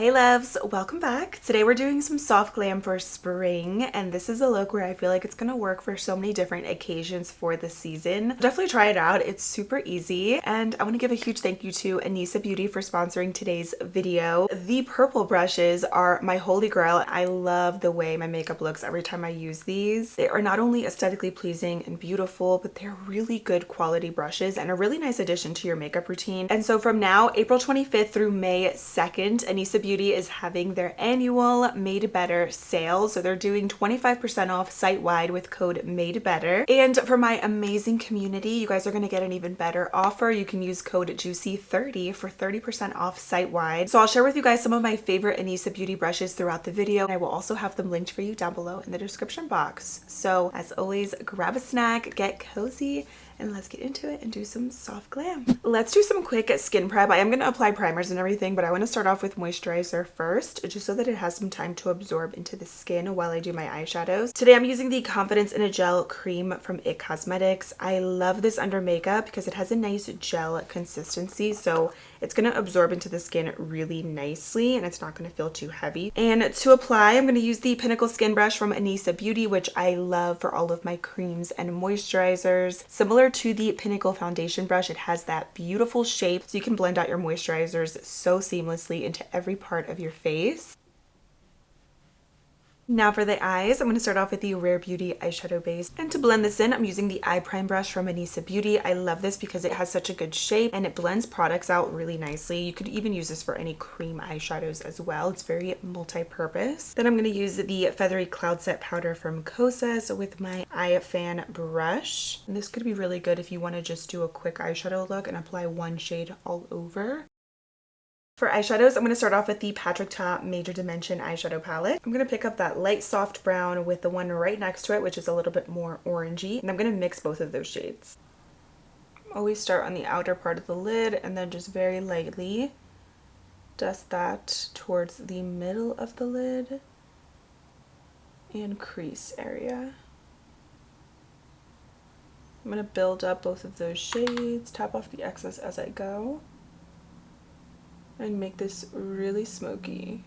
Hey loves, welcome back. Today we're doing some soft glam for spring, and this is a look where I feel like it's gonna work for so many different occasions for the season. Definitely try it out. It's super easy, and I want to give a huge thank you to Anisa Beauty for sponsoring today's video. The purple brushes are my holy grail. I love the way my makeup looks every time I use these. They are not only aesthetically pleasing and beautiful, but they're really good quality brushes and a really nice addition to your makeup routine. And so from now, April 25th through May 2nd, Anisa Beauty is having their annual Made Better sale. So they're doing 25% off site-wide with code Made Better. And for my amazing community, you guys are going to get an even better offer. You can use code JUICY30 for 30% off site-wide. So I'll share with you guys some of my favorite Anisa Beauty brushes throughout the video. And I will also have them linked for you down below in the description box. So as always, grab a snack, get cozy, and let's get into it and do some soft glam. Let's do some quick skin prep. I am going to apply primers and everything, but I want to start off with moisturizer first, just so that it has some time to absorb into the skin while I do my eyeshadows. Today I'm using the Confidence in a Gel cream from IT Cosmetics. I love this under makeup because it has a nice gel consistency, so it's going to absorb into the skin really nicely and it's not going to feel too heavy. And to apply, I'm going to use the Pinnacle Skin Brush from Anisa Beauty, which I love for all of my creams and moisturizers. Similar to the Pinnacle foundation brush, it has that beautiful shape so you can blend out your moisturizers so seamlessly into every part of your face. Now for the eyes, I'm going to start off with the Rare Beauty eyeshadow base. And to blend this in, I'm using the Eye Prime brush from Anisa Beauty. I love this because it has such a good shape and it blends products out really nicely. You could even use this for any cream eyeshadows as well. It's very multi-purpose. Then I'm going to use the Feathery Cloud Set powder from Kosas with my Eye Fan brush. And this could be really good if you want to just do a quick eyeshadow look and apply one shade all over. For eyeshadows, I'm going to start off with the Patrick Ta Major Dimension eyeshadow palette. I'm going to pick up that light soft brown with the one right next to it, which is a little bit more orangey, and I'm going to mix both of those shades. Always start on the outer part of the lid and then just very lightly dust that towards the middle of the lid and crease area. I'm going to build up both of those shades, tap off the excess as I go, and make this really smoky.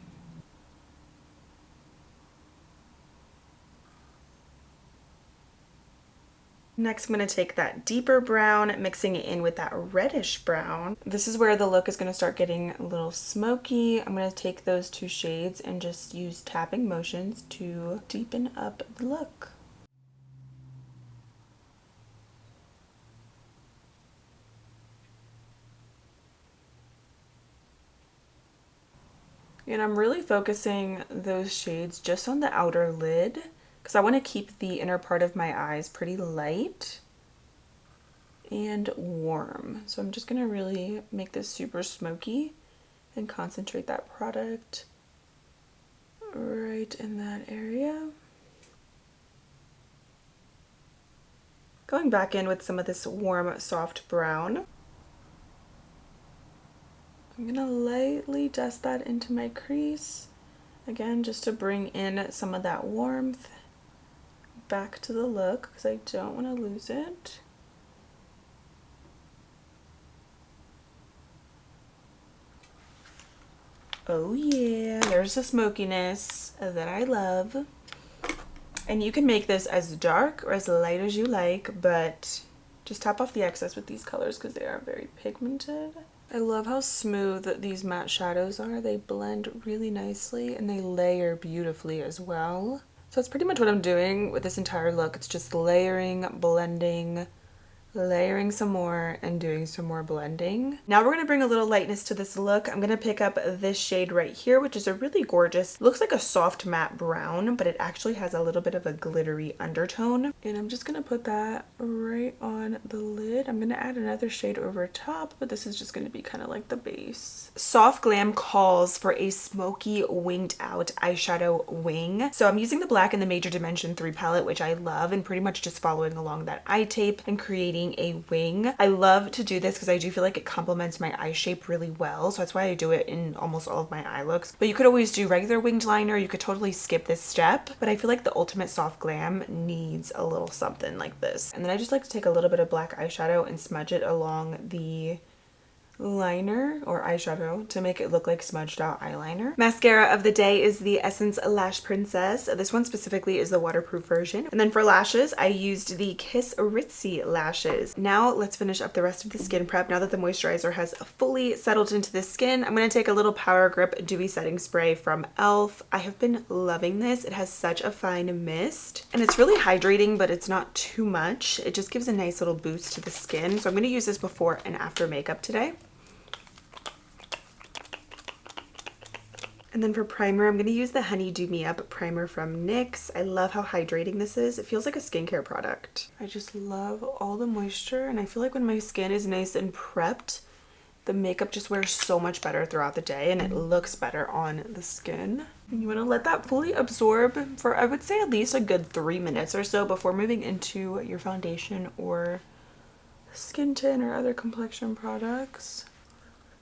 Next, I'm going to take that deeper brown, mixing it in with that reddish brown. This is where the look is going to start getting a little smoky. I'm going to take those two shades and just use tapping motions to deepen up the look. And I'm really focusing those shades just on the outer lid because I want to keep the inner part of my eyes pretty light and warm. So I'm just going to really make this super smoky and concentrate that product right in that area. Going back in with some of this warm, soft brown. I'm going to lightly dust that into my crease, again just to bring in some of that warmth back to the look because I don't want to lose it. Oh yeah, there's the smokiness that I love. And you can make this as dark or as light as you like, but just tap off the excess with these colors because they are very pigmented. I love how smooth these matte shadows are. They blend really nicely and they layer beautifully as well. So that's pretty much what I'm doing with this entire look. It's just layering, blending, layering some more, and doing some more blending. Now we're going to bring a little lightness to this look. I'm going to pick up this shade right here, which is a really gorgeous, looks like a soft matte brown, but it actually has a little bit of a glittery undertone. And I'm just going to put that right on the lid. I'm going to add another shade over top, but this is just going to be kind of like the base. Soft Glam calls for a smoky winged out eyeshadow wing. So I'm using the black in the Major Dimension 3 palette, which I love, and pretty much just following along that eye tape and creating a wing. I love to do this because I do feel like it complements my eye shape really well, so that's why I do it in almost all of my eye looks. But you could always do regular winged liner, you could totally skip this step, but I feel like the ultimate soft glam needs a little something like this. And then I just like to take a little bit of black eyeshadow and smudge it along the liner or eyeshadow to make it look like smudged out eyeliner. Mascara of the day is the Essence Lash Princess. This one specifically is the waterproof version. And then for lashes, I used the Kiss Ritzy lashes. Now let's finish up the rest of the skin prep. Now that the moisturizer has fully settled into the skin, I'm going to take a little Power Grip Dewy Setting Spray from e.l.f. I have been loving this. It has such a fine mist and it's really hydrating, but it's not too much. It just gives a nice little boost to the skin. So I'm going to use this before and after makeup today. And then for primer, I'm going to use the Honey Do Me Up primer from NYX. I love how hydrating this is. It feels like a skincare product. I just love all the moisture, and I feel like when my skin is nice and prepped, the makeup just wears so much better throughout the day and it looks better on the skin. And you want to let that fully absorb for, I would say, at least a good 3 minutes or so before moving into your foundation or skin tint or other complexion products.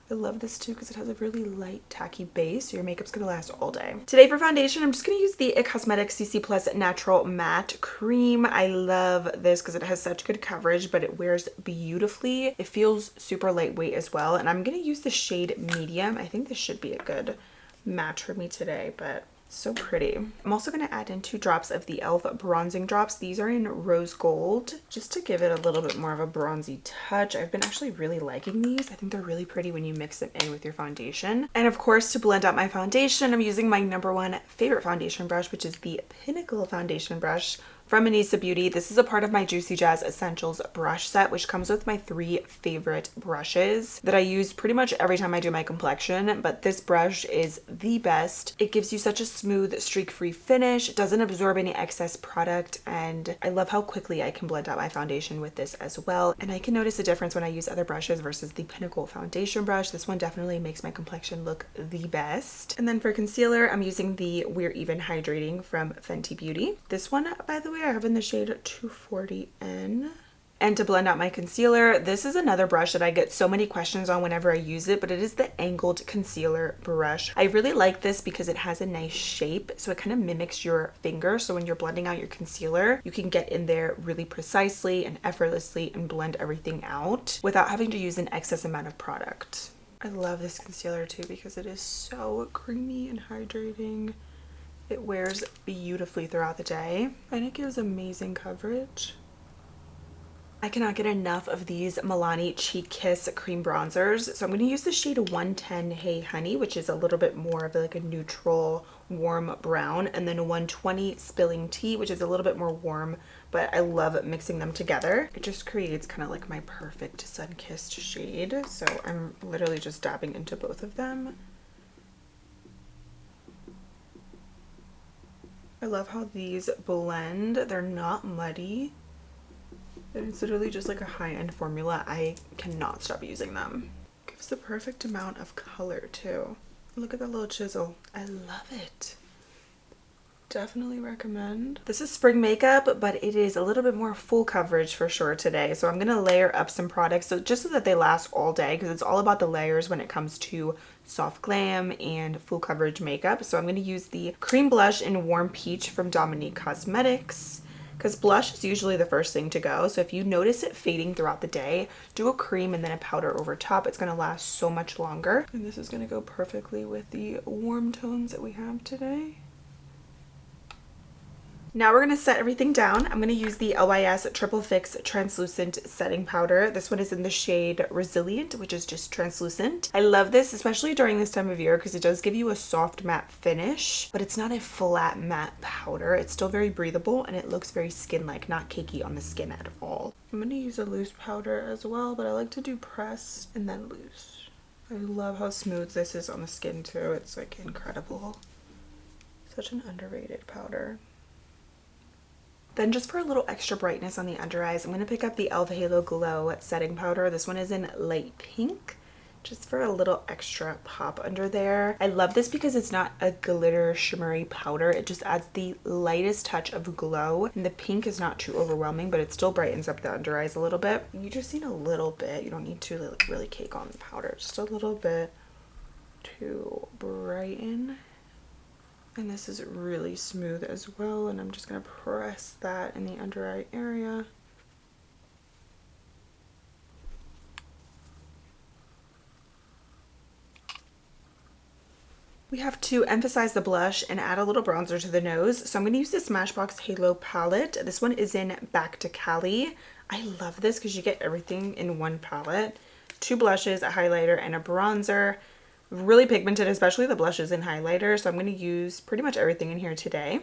I love this too because it has a really light tacky base, so your makeup's gonna last all day. Today for foundation, I'm just gonna use the IT Cosmetics CC Plus Natural Matte Cream. I love this because it has such good coverage, but it wears beautifully. It feels super lightweight as well, and I'm gonna use the shade Medium. I think this should be a good match for me today, but so pretty. I'm also going to add in 2 drops of the e.l.f. bronzing drops. These are in rose gold, just to give it a little bit more of a bronzy touch. I've been actually really liking these. I think they're really pretty when you mix them in with your foundation. And of course, to blend out my foundation, I'm using my #1 favorite foundation brush, which is the Pinnacle foundation brush from Anisa Beauty. This is a part of my JuicyJas Essentials brush set, which comes with my 3 favorite brushes that I use pretty much every time I do my complexion, but this brush is the best. It gives you such a smooth, streak-free finish. It doesn't absorb any excess product, and I love how quickly I can blend out my foundation with this as well. And I can notice a difference when I use other brushes versus the Pinnacle foundation brush. This one definitely makes my complexion look the best. And then for concealer, I'm using the We're Even Hydrating from Fenty Beauty. This one, by the way, I have in the shade 240N. And to blend out my concealer, this is another brush that I get so many questions on whenever I use it, but it is the Angled Concealer Brush. I really like this because it has a nice shape, so it kind of mimics your finger. So when you're blending out your concealer, you can get in there really precisely and effortlessly and blend everything out without having to use an excess amount of product. I love this concealer too because it is so creamy and hydrating. It wears beautifully throughout the day and it gives amazing coverage. I cannot get enough of these Milani Cheek Kiss cream bronzers. So I'm going to use the shade 110 Hey Honey, which is a little bit more of like a neutral warm brown, and then 120 Spilling Tea, which is a little bit more warm, but I love mixing them together. It just creates kind of like my perfect sun-kissed shade. So I'm literally just dabbing into both of them. I love how these blend. They're not muddy. And it's literally just like a high-end formula. I cannot stop using them. Gives the perfect amount of color too. Look at that little chisel. I love it. Definitely recommend. This is spring makeup, but it is a little bit more full coverage for sure today. So I'm going to layer up some products just so that they last all day, because it's all about the layers when it comes to soft glam and full coverage makeup. So I'm going to use the cream blush in Warm Peach from Dominique Cosmetics, because blush is usually the first thing to go. So if you notice it fading throughout the day, do a cream and then a powder over top. It's going to last so much longer. And this is going to go perfectly with the warm tones that we have today. Now we're going to set everything down. I'm going to use the LYS Triple Fix Translucent Setting Powder. This one is in the shade Resilient, which is just translucent. I love this, especially during this time of year, because it does give you a soft matte finish, but it's not a flat matte powder. It's still very breathable and it looks very skin-like, not cakey on the skin at all. I'm going to use a loose powder as well, but I like to do press and then loose. I love how smooth this is on the skin too. It's like incredible. Such an underrated powder. Then just for a little extra brightness on the under eyes, I'm going to pick up the e.l.f. Halo Glow Setting Powder. This one is in light pink, just for a little extra pop under there. I love this because it's not a glitter shimmery powder. It just adds the lightest touch of glow. And the pink is not too overwhelming, but it still brightens up the under eyes a little bit. You just need a little bit. You don't need to like really cake on the powder. Just a little bit to brighten. And this is really smooth as well, and I'm just going to press that in the under eye area. We have to emphasize the blush and add a little bronzer to the nose. So I'm going to use the Smashbox Halo palette. This one is in Back to Cali. I love this because you get everything in one palette. 2 blushes, a highlighter, and a bronzer. Really pigmented, especially the blushes and highlighter. So I'm going to use pretty much everything in here today.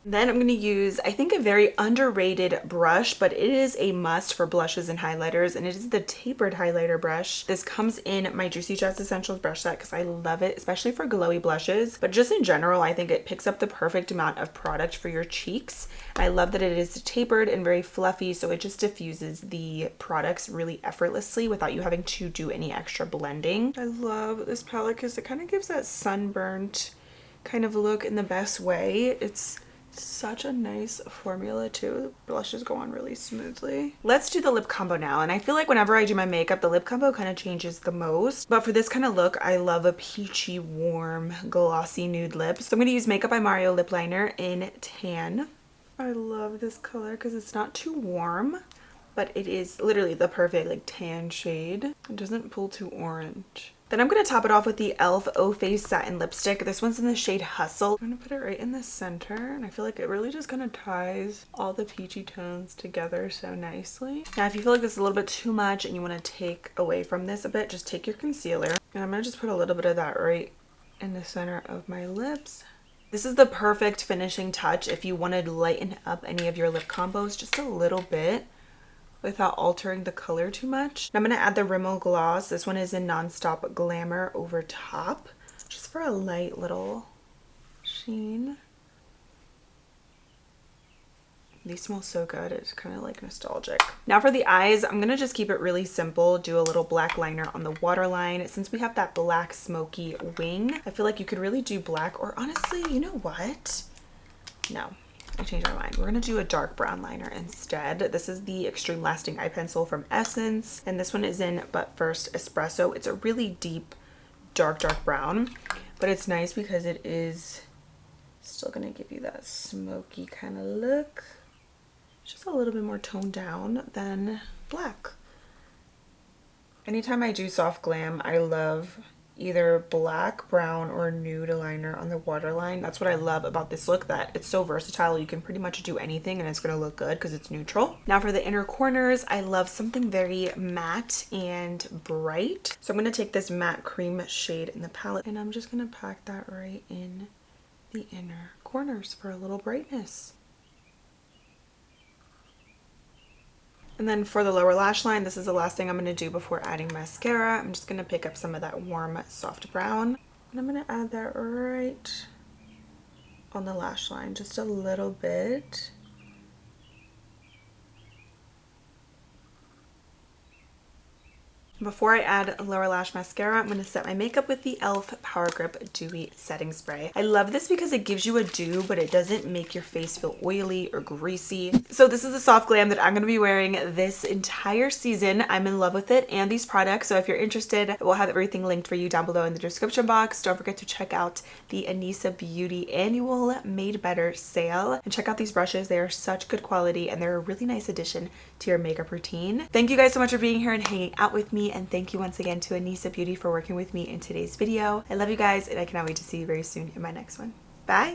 Then I'm going to use, I think, a very underrated brush, but it is a must for blushes and highlighters, and it is the tapered highlighter brush. This comes in my JuicyJas Essentials brush set because I love it, especially for glowy blushes. But just in general, I think it picks up the perfect amount of product for your cheeks. I love that it is tapered and very fluffy, so it just diffuses the products really effortlessly without you having to do any extra blending. I love this palette because it kind of gives that sunburnt kind of look in the best way. It's such a nice formula too. Blushes go on really smoothly. Let's do the lip combo now. And I feel like whenever I do my makeup, the lip combo kind of changes the most. But for this kind of look, I love a peachy, warm, glossy nude lip. So I'm going to use Makeup by Mario lip liner in Tan. I love this color because it's not too warm, but it is literally the perfect like tan shade. It doesn't pull too orange. Then I'm going to top it off with the e.l.f. O Face Satin Lipstick. This one's in the shade Hustle. I'm going to put it right in the center, and I feel like it really just kind of ties all the peachy tones together so nicely. Now, if you feel like this is a little bit too much and you want to take away from this a bit, just take your concealer. And I'm going to just put a little bit of that right in the center of my lips. This is the perfect finishing touch if you want to lighten up any of your lip combos just a little bit without altering the color too much. I'm going to add the Rimmel Gloss. This one is in Nonstop Glamour over top, just for a light little sheen. These smell so good. It's kind of like nostalgic. Now for the eyes, I'm going to just keep it really simple. Do a little black liner on the waterline. Since we have that black smoky wing, I feel like you could really do black, or honestly, you know what? No. I changed my mind. We're going to do a dark brown liner instead. This is the Extreme Lasting Eye Pencil from Essence, and this one is in But First Espresso. It's a really deep, dark brown, but it's nice because it is still going to give you that smoky kind of look. It's just a little bit more toned down than black. Anytime I do soft glam, I love either black, brown, or nude liner on the waterline. That's what I love about this look, that it's so versatile. You can pretty much do anything and it's going to look good because it's neutral. Now for the inner corners, I love something very matte and bright. So I'm going to take this matte cream shade in the palette and I'm just going to pack that right in the inner corners for a little brightness. And then for the lower lash line, this is the last thing I'm going to do before adding mascara. I'm just going to pick up some of that warm, soft brown. And I'm going to add that right on the lash line, just a little bit. Before I add lower lash mascara, I'm going to set my makeup with the e.l.f. Power Grip Dewy Setting Spray. I love this because it gives you a dew, but it doesn't make your face feel oily or greasy. So this is the soft glam that I'm going to be wearing this entire season. I'm in love with it and these products. So if you're interested, we'll have everything linked for you down below in the description box. Don't forget to check out the Anisa Beauty Annual Made Better sale and check out these brushes. They are such good quality and they're a really nice addition to your makeup routine. Thank you guys so much for being here and hanging out with me. And thank you once again to Anisa Beauty for working with me in today's video. I love you guys and I cannot wait to see you very soon in my next one. Bye!